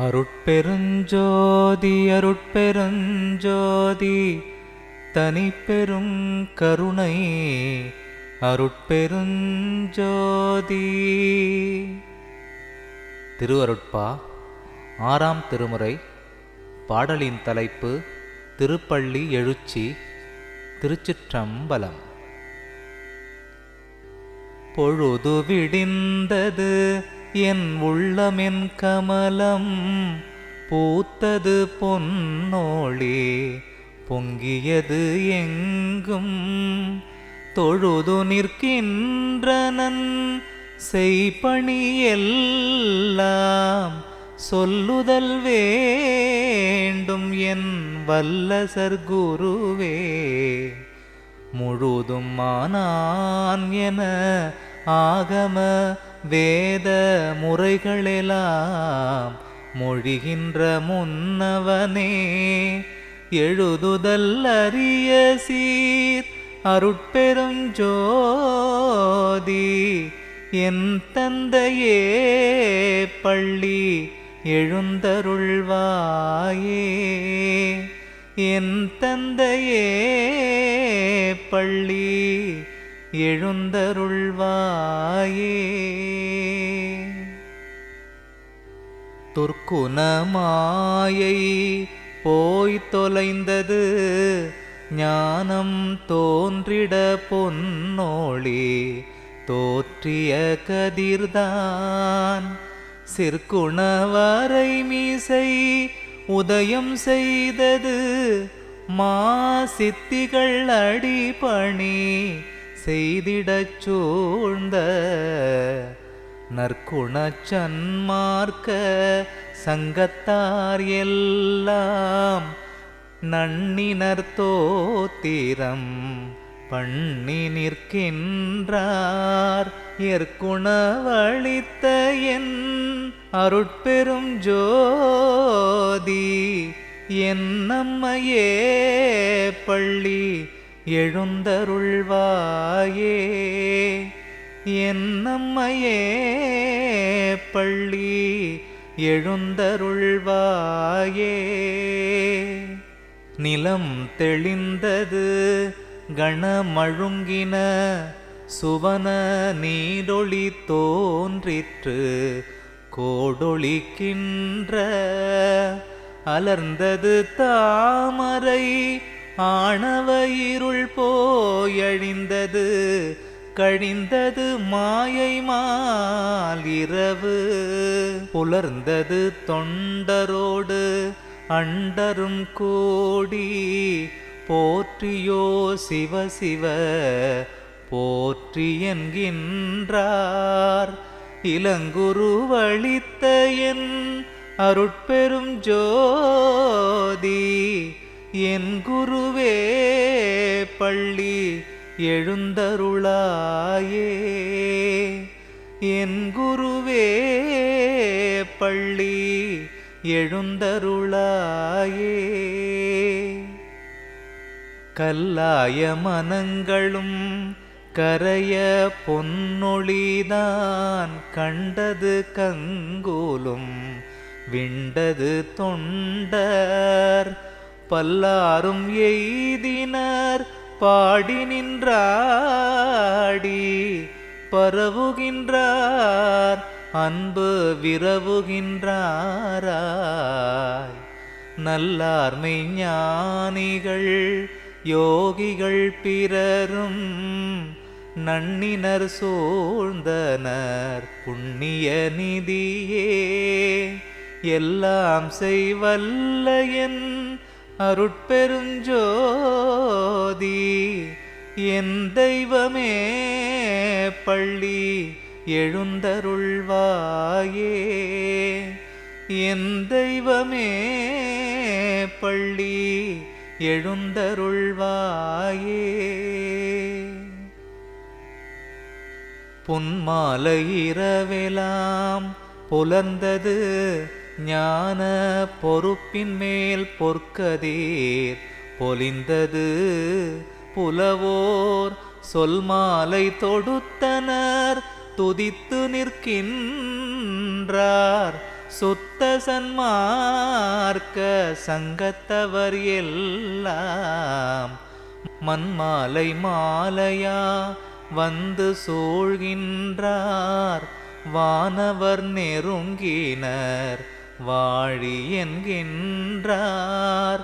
அருட்பெருஞ்சோதி அருட்பெருஞ்சோதி தனிப்பெரும் கருணை அருட்பெருஞ்சோதி. திருவருட்பா ஆறாம் திருமுறை. பாடலின் தலைப்பு திருப்பள்ளி எழுச்சி. திருச்சிற்றம்பலம். பொழுது விடிந்தது என் உள்ளமென் கமலம், பூத்தது பொன்னோளி பொங்கியது எங்கும், தொழுது நிற்கின்றனன் செய்பணி எல்லாம் சொல்லுதல் வேண்டும் என் வல்லசர் குருவே. முழுதும் ஆனான் என ஆகம வேத முறைகளெல்லாம் மொழிகின்ற முன்னவனே, எழுதுதல் அரிய சீர் அருட்பெருஞ்சோதி என் தந்தையே பள்ளி எழுந்தருள்வாயே. என் தந்தையே பள்ளி எழுந்தருள்வாயே. துர்க்குண மாயை போய் தொலைந்தது, ஞானம் தோன்றிட பொன்னோளி தோற்றிய கதிர்தான், சிற்குணவரை மீசை உதயம் செய்தது, மா சித்திகள் அடிபணி செய்திடச் சூழ்ந்த, நற்குணச் சன்மார்க்க சங்கத்தார் எல்லாம் நன்னினர் தோத்திரம் பண்ணி நிற்கின்றார், எற்குணவளித்த என் அருட்பெரும் ஜோதி என் நம்மையே பள்ளி எழுந்தருள்வாயே. என் நம்மையே பள்ளி எழுந்தருள்வாயே. நிலம் தெளிந்தது கணமழுங்கின, சுவன நீடொளி தோன்றிற்று கோடொளிக்கின்ற, அலர்ந்தது தாமரை ஆணவ இருள் போயழிந்தது, கழிந்தது மாயை மால் இரவு, புலர்ந்தது தொண்டரோடு அண்டரும் கூடி, போற்றியோ சிவ சிவ போற்றி என்கின்றார், இளங்குருவளித்த என் அருட்பெரும் ஜோதி என் குருவே பள்ளி எழுந்தருளாயே. என் குருவே பள்ளி எழுந்தருளாயே. கல்லாய மனங்களும் கரைய பொன்னொழிதான், கண்டது கங்கூலும் விண்டது தொண்டர், பல்லாரும் எய்தினர் பாடி நின்றாடி, பரவுகின்றார் அன்பு விரவுகின்றாராய், நல்லார்மை ஞானிகள் யோகிகள் பிறரும் நன்னினர் சூழ்ந்தனர் புண்ணிய நிதியே, எல்லாம் செய்வல்ல என் அருட்பெருஞ்சோதி என் தெய்வமே பள்ளி எழுந்தருள்வாயே. என் தெய்வமே பள்ளி எழுந்தருள்வாயே. பொன்மாலை இரவெலாம் புலர்ந்தது, ஞான பொறுப்பின் மேல் பொற்கதீர் பொலிந்தது, புலவோர் சொல் மாலை தொடுத்தனர் துதித்து நிற்கின்றார், சுத்த சன்மார்க்க சங்கத்தவர் எல்லாம் மண்மாலை மாலையா வந்து சூழ்கின்றார். வானவர் நெருங்கினர் வாழி என்கின்றார்.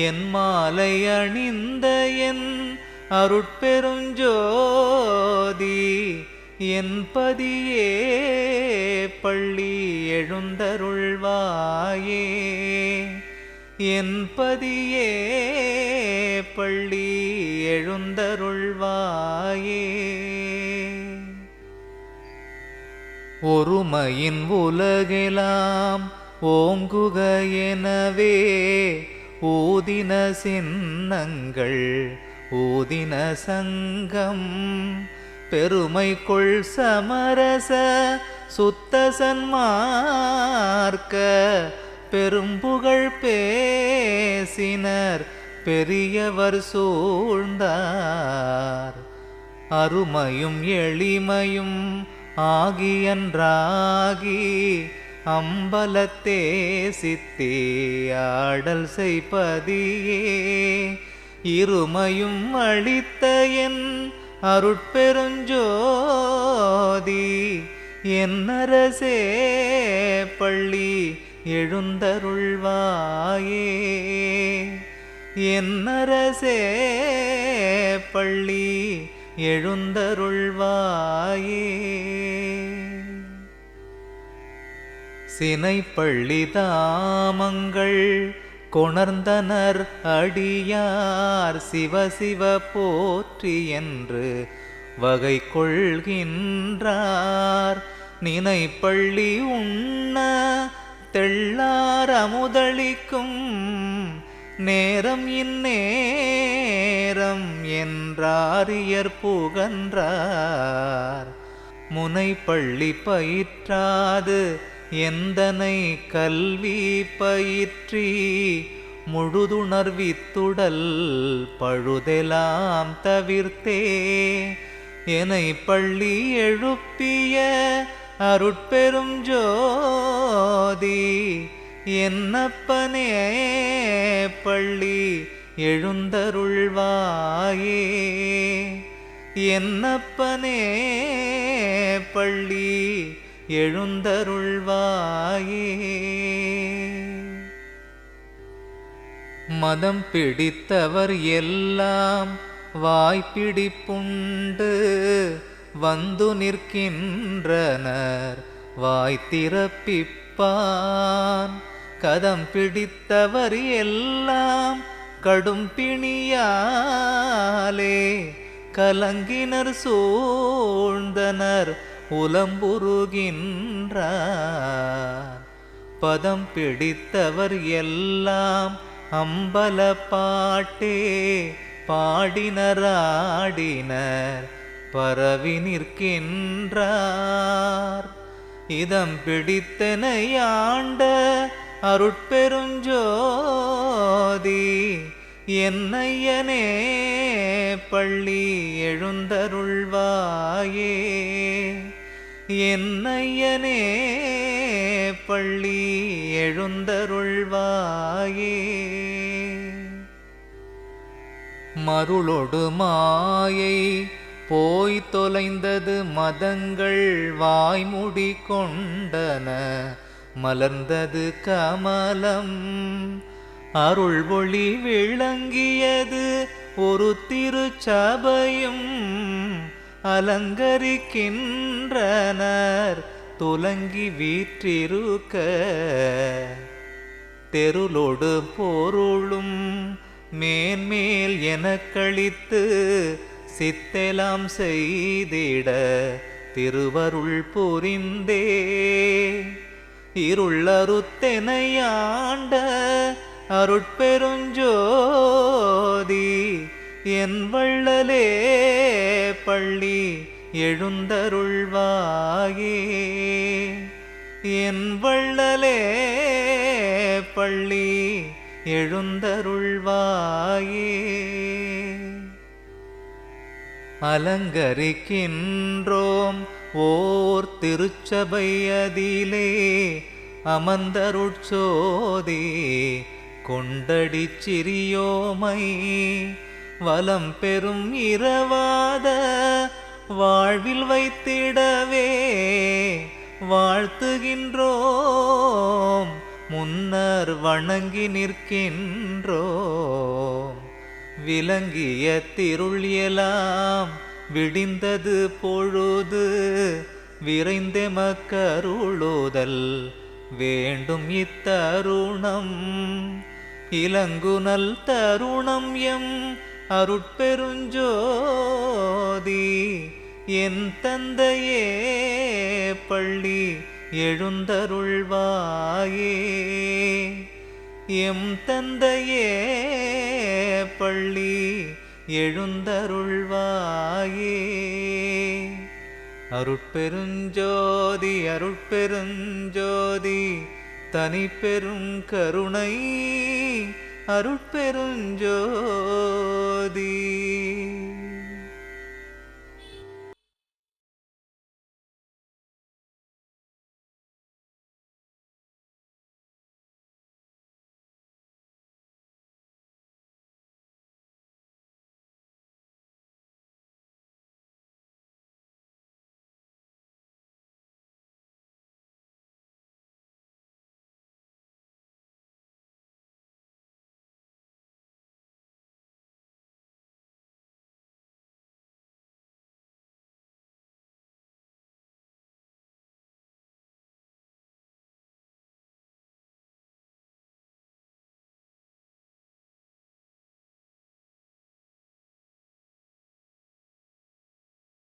என் மாலை அணிந்த என் அருட்பெருஞ்சோதி என் பதியே பள்ளி எழுந்தருள்வாயே. என் பதியே பள்ளி எழுந்தருள்வாயே. ஒருமையின் உலகெலாம் ஓங்குக எனவே ஊதின சின்னங்கள் ஊதின சங்கம் பெருமை கொள் சமரச சுத்த சன்மார்க்க பெரும்புகழ் பேசினர் பெரியவர் சூழ்ந்தார். அருமையும் எளிமையும் ஆகியன்றாகி அம்பலத்தே சித்தி ஆடல் செய்பதியே இருமையும் அளித்த என் அருட்பெருஞ்சோதி என்னரசே பள்ளி எழுந்தருள்வாயே. என்னரசே பள்ளி எழுந்தருள்வாயே. சினைப்பள்ளி தாமங்கள் கொணர்ந்தனர் அடியார் சிவசிவ போற்றி என்று வகை கொள்கின்றார். நினைப்பள்ளி உண்ண தெள்ளார் அமுதளிக்கும் நேரம் இந்நேரம் என்றாரியர் புகன்றார். முனைப்பள்ளி பயிற்றாது எந்தனை கல்வி பயிற்றி முழுதுணர்வித்துடல் பழுதெலாம் தவிர்த்தே என்னை பள்ளி எழுப்பிய அருட்பெரும் ஜோதி என்னப்பனே பள்ளி எழுந்தருள்வாயே. என்னப்பனே பள்ளி எழுந்தருள்வாயே. மதம் பிடித்தவர் எல்லாம் வாய்ப்பிடிப்புண்டு வந்து நிற்கின்றனர் வாய்த்திறப்பிப்பான். கதம் பிடித்தவர் எல்லாம் கடும் பிணியாலே கலங்கினர் சூழ்ந்தனர் உலம்புருகின்றார். பதம் பிடித்தவர் எல்லாம் அம்பல பாட்டே பாடினராடினர் பரவி நிற்கின்றார். இதம் பிடித்தனை ஆண்ட அருட்பெருஞ்சோதி என்னையனே பள்ளி எழுந்தருள்வாயே. என்னையனே பள்ளி எழுந்தருள்வாயே. மருளொடு மாயை போய் தொலைந்தது மதங்கள் வாய்முடி கொண்டன மலர்ந்தது கமலம். அருள் ஒளி விளங்கியது ஒரு திருச்சபையும் அலங்கரிக்கின்றனர் துலங்கி வீற்றிருக்க. தெருளொடு பொருளும் மேன்மேல் எனக்களித்து சித்தெலாம் செய்திட திருவருள் புரிந்தே இருளறுத்தெனையாண்ட அருட்பெருஞ்சோதி என் வள்ளலே பள்ளி எழுந்தருள்வாயே. என் வள்ளலே பள்ளி எழுந்தருள்வாயே. அலங்கரிக்கின்றோம் ஓர் திருச்சபை அதிலே அமர்ந்தருட்சோதி கொண்டடிச் சிறியோமை வலம் பெறும் இரவாத வாழ்வில் வைத்திடவே வாழ்த்துகின்றோம், முன்னர் வணங்கி நிற்கின்றோம். விளங்கிய திருள் எல்லாம் விடிந்தது பொழுது விரைந்தெமக்கருளுதல் வேண்டும் இத்தருணம். இலங்குனல் தருணம் எம் அருட்பெருஞ்சோதி என் தந்தையே பள்ளி எழுந்தருள்வாயே. எம் தந்தையே பள்ளி எழுந்தருள்வாயே. அருட்பெருஞ்சோதி அருட்பெருஞ்சோதி தனிப்பெரும் கருணை அருட்பெருஞ்சோதி.